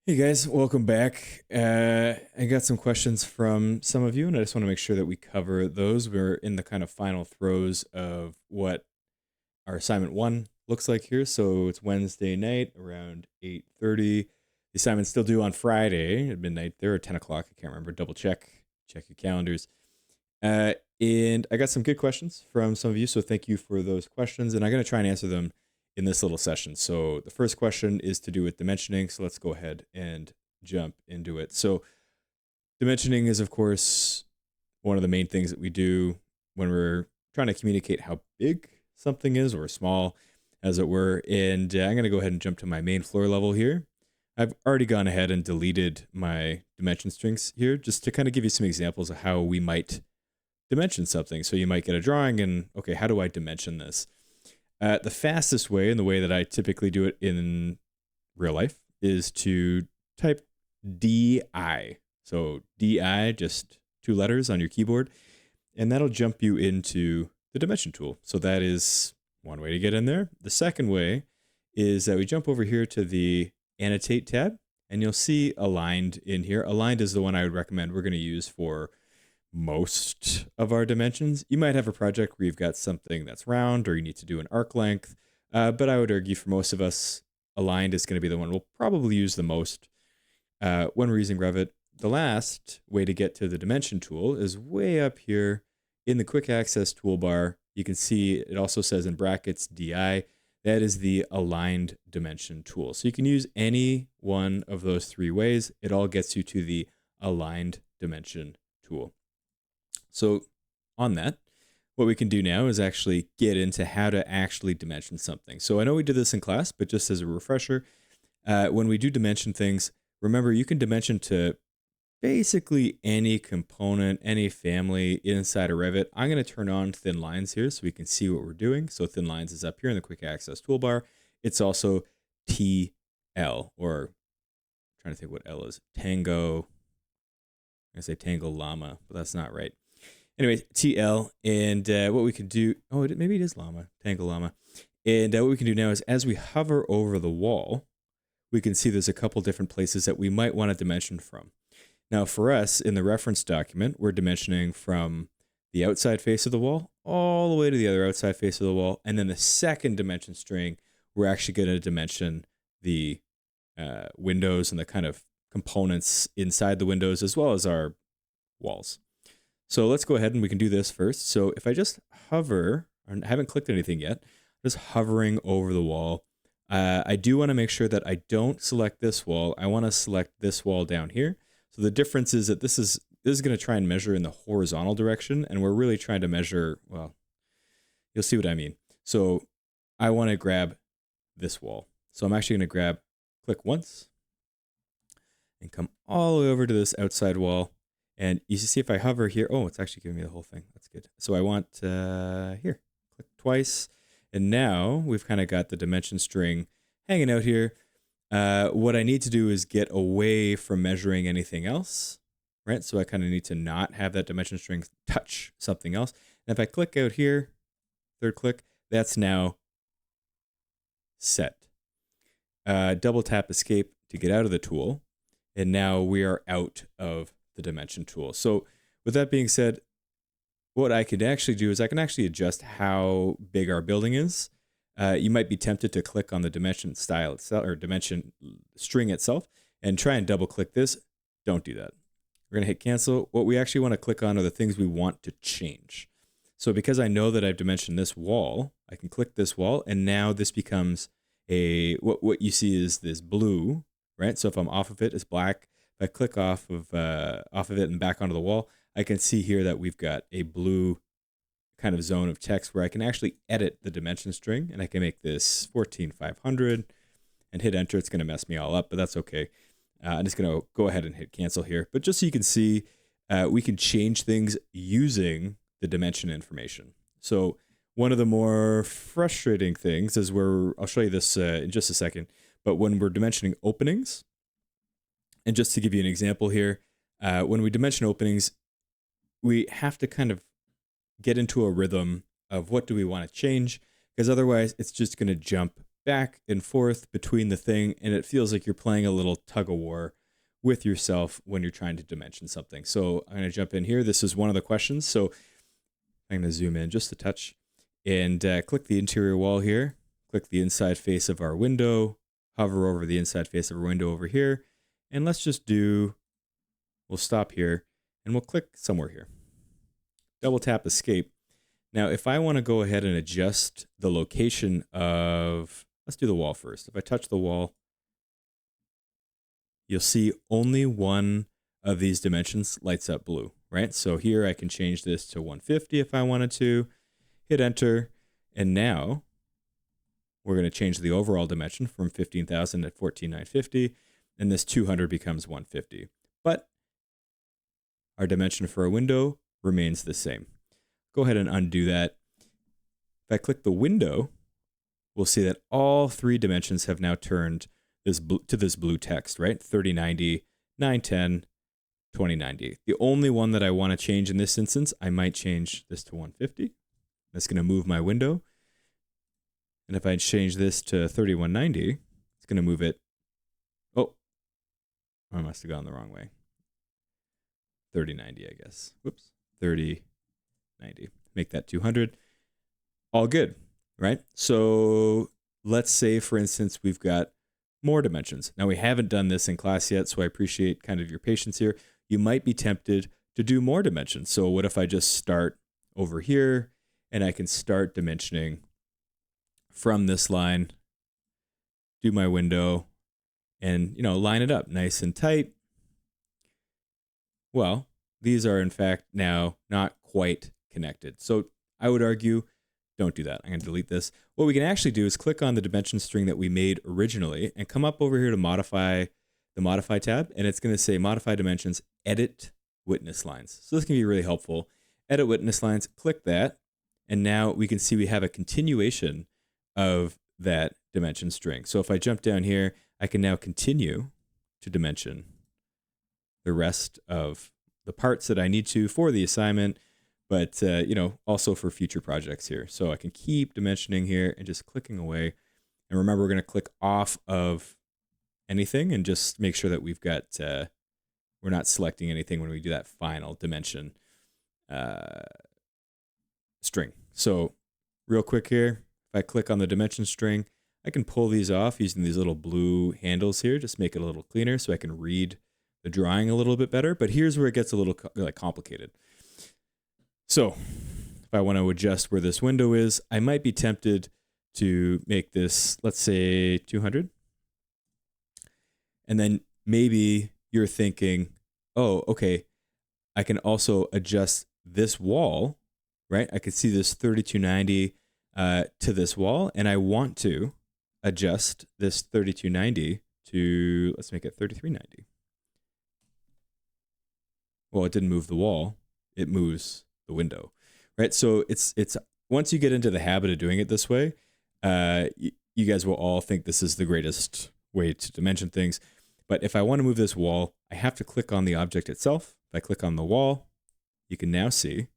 Hey guys, welcome back. I got some questions from some of you, and I just want to make sure that we cover those. We're in the kind of final throes of what our assignment one looks like here. So it's Wednesday night around 8:30. The assignment's still due on Friday at midnight there, or 10 o'clock. I can't remember. Double check your calendars. And I got some good questions from some of you, so thank you for those questions. And I'm going to try and answer them in this little session. So the first question is to do with dimensioning. So let's go ahead and jump into it. So dimensioning is, of course, one of the main things that we do when we're trying to communicate how big something is, or small, as it were. And I'm going to go ahead and jump to my main floor level here. I've already gone ahead and deleted my dimension strings here just to kind of give you some examples of how we might dimension something. So you might get a drawing and, okay, how do I dimension this? The fastest way, and the way that I typically do it in real life, is to type DI. So DI, just two letters on your keyboard, and that'll jump you into the dimension tool. So that is one way to get in there. The second way is that we jump over here to the Annotate tab, and you'll see Aligned in here. Aligned is the one I would recommend we're going to use for most of our dimensions. You might have a project where you've got something that's round, or you need to do an arc length, but I would argue for most of us, Aligned is going to be the one we'll probably use the most when we're using Revit. The last way to get to the dimension tool is way up here in the quick access toolbar. You can see it also says in brackets DI. That is the Aligned dimension tool. So you can use any one of those three ways. It all gets you to the Aligned dimension tool. So on that, what we can do now is actually get into how to actually dimension something. So I know we did this in class, but just as a refresher, when we do dimension things, remember you can dimension to basically any component, any family inside of Revit. I'm going to turn on thin lines here so we can see what we're doing. So thin lines is up here in the quick access toolbar. It's also TL, or I'm trying to think what L is. Tango. I'm going to say Tango Llama, but that's not right. Anyway, TL, and what we can do, maybe it is Llama, Tango Llama. And what we can do now is as we hover over the wall, we can see there's a couple different places that we might want to dimension from. Now for us, in the reference document, we're dimensioning from the outside face of the wall all the way to the other outside face of the wall. And then the second dimension string, we're actually going to dimension the windows and the kind of components inside the windows, as well as our walls. So let's go ahead and we can do this first. So if I just hover, I haven't clicked anything yet, just hovering over the wall, I do want to make sure that I don't select this wall. I want to select this wall down here. So the difference is that this is going to try and measure in the horizontal direction, and we're really trying to measure, well, you'll see what I mean. So I want to grab this wall. So I'm actually going to click once, and come all the way over to this outside wall. And you see if I hover here, it's actually giving me the whole thing. That's good. So I want here, click twice. And now we've kind of got the dimension string hanging out here. What I need to do is get away from measuring anything else, right? So I kind of need to not have that dimension string touch something else. And if I click out here, third click, that's now set. Double tap escape to get out of the tool. And now we are out of the dimension tool. So with that being said, what I could actually do is I can actually adjust how big our building is. You might be tempted to click on the dimension style itself, or dimension string itself, and try and double click this. Don't do that. We're gonna hit cancel. What we actually want to click on are the things we want to change. So because I know that I've dimensioned this wall, I can click this wall, and now this becomes what you see is this blue, right? So if I'm off of it, it's black. If I click off of it and back onto the wall, I can see here that we've got a blue kind of zone of text where I can actually edit the dimension string, and I can make this 14,500 and hit enter. It's going to mess me all up, but that's okay. I'm just going to go ahead and hit cancel here. But just so you can see, we can change things using the dimension information. So one of the more frustrating things is I'll show you this in just a second, but when we're dimensioning openings, and just to give you an example here, when we dimension openings, we have to kind of get into a rhythm of what do we want to change, because otherwise it's just going to jump back and forth between the thing, and it feels like you're playing a little tug of war with yourself when you're trying to dimension something. So I'm going to jump in here. This is one of the questions. So I'm going to zoom in just a touch and click the interior wall here. Click the inside face of our window. Hover over the inside face of our window over here. And let's just we'll stop here and we'll click somewhere here. Double tap escape. Now, if I want to go ahead and adjust the location of, let's do the wall first. If I touch the wall, you'll see only one of these dimensions lights up blue, right? So here I can change this to 150 if I wanted to, hit enter, and now we're going to change the overall dimension from 15,000 at 14,950, and this 200 becomes 150. But our dimension for a window remains the same. Go ahead and undo that. If I click the window, we'll see that all three dimensions have now turned to this blue text, right? 3090, 910, 2090. The only one that I want to change in this instance, I might change this to 150. That's going to move my window. And if I change this to 3190, it's going to move it. Oh, I must have gone the wrong way. 3090, I guess. Whoops. 3090. Make that 200. All good, right? So let's say, for instance, we've got more dimensions. Now, we haven't done this in class yet, so I appreciate kind of your patience here. You might be tempted to do more dimensions. So what if I just start over here and I can start dimensioning from this line, do my window, and, line it up nice and tight. Well, these are, in fact, now not quite connected. So I would argue, don't do that. I'm going to delete this. What we can actually do is click on the dimension string that we made originally and come up over here to modify the Modify tab, and it's going to say Modify Dimensions, Edit Witness Lines. So this can be really helpful. Edit Witness Lines, click that, and now we can see we have a continuation of that dimension string. So if I jump down here, I can now continue to dimension the rest of the parts that I need to for the assignment, but also for future projects here. So I can keep dimensioning here and just clicking away. And remember, we're going to click off of anything and just make sure that we've got, we're not selecting anything when we do that final dimension string. So real quick here, if I click on the dimension string, I can pull these off using these little blue handles here, just make it a little cleaner so I can read the drawing a little bit better. But here's where it gets a little complicated. So if I want to adjust where this window is, I might be tempted to make this, let's say 200. And then maybe you're thinking, oh, okay, I can also adjust this wall, right? I could see this 3290 to this wall, and I want to adjust this 3290 to, let's make it 3390. Well, it didn't move the wall, it moves the window, right? So it's once you get into the habit of doing it this way, you guys will all think this is the greatest way to dimension things. But if I want to move this wall, I have to click on the object itself. If I click on the wall, you can now see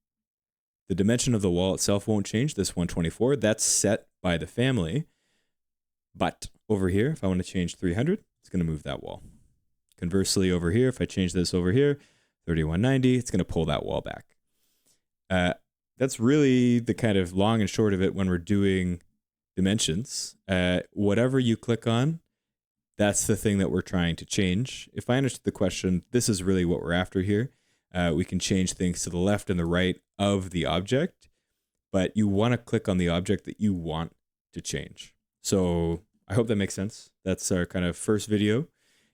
the dimension of the wall itself won't change, this 124. That's set by the family. But over here, if I want to change 300, it's going to move that wall. Conversely, over here, if I change this over here, 3190, it's going to pull that wall back. That's really the kind of long and short of it when we're doing dimensions. Whatever you click on, that's the thing that we're trying to change. If I understood the question, this is really what we're after here. We can change things to the left and the right of the object, but you want to click on the object that you want to change. So I hope that makes sense. That's our kind of first video.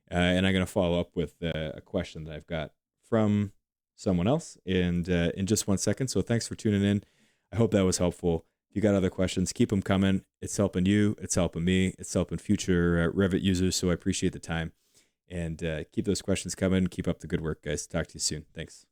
And I'm going to follow up with a question that I've got from someone else in just 1 second. So thanks for tuning in. I hope that was helpful. If you got other questions, keep them coming. It's helping you. It's helping me. It's helping future Revit users. So I appreciate the time. And keep those questions coming. Keep up the good work, guys. Talk to you soon. Thanks.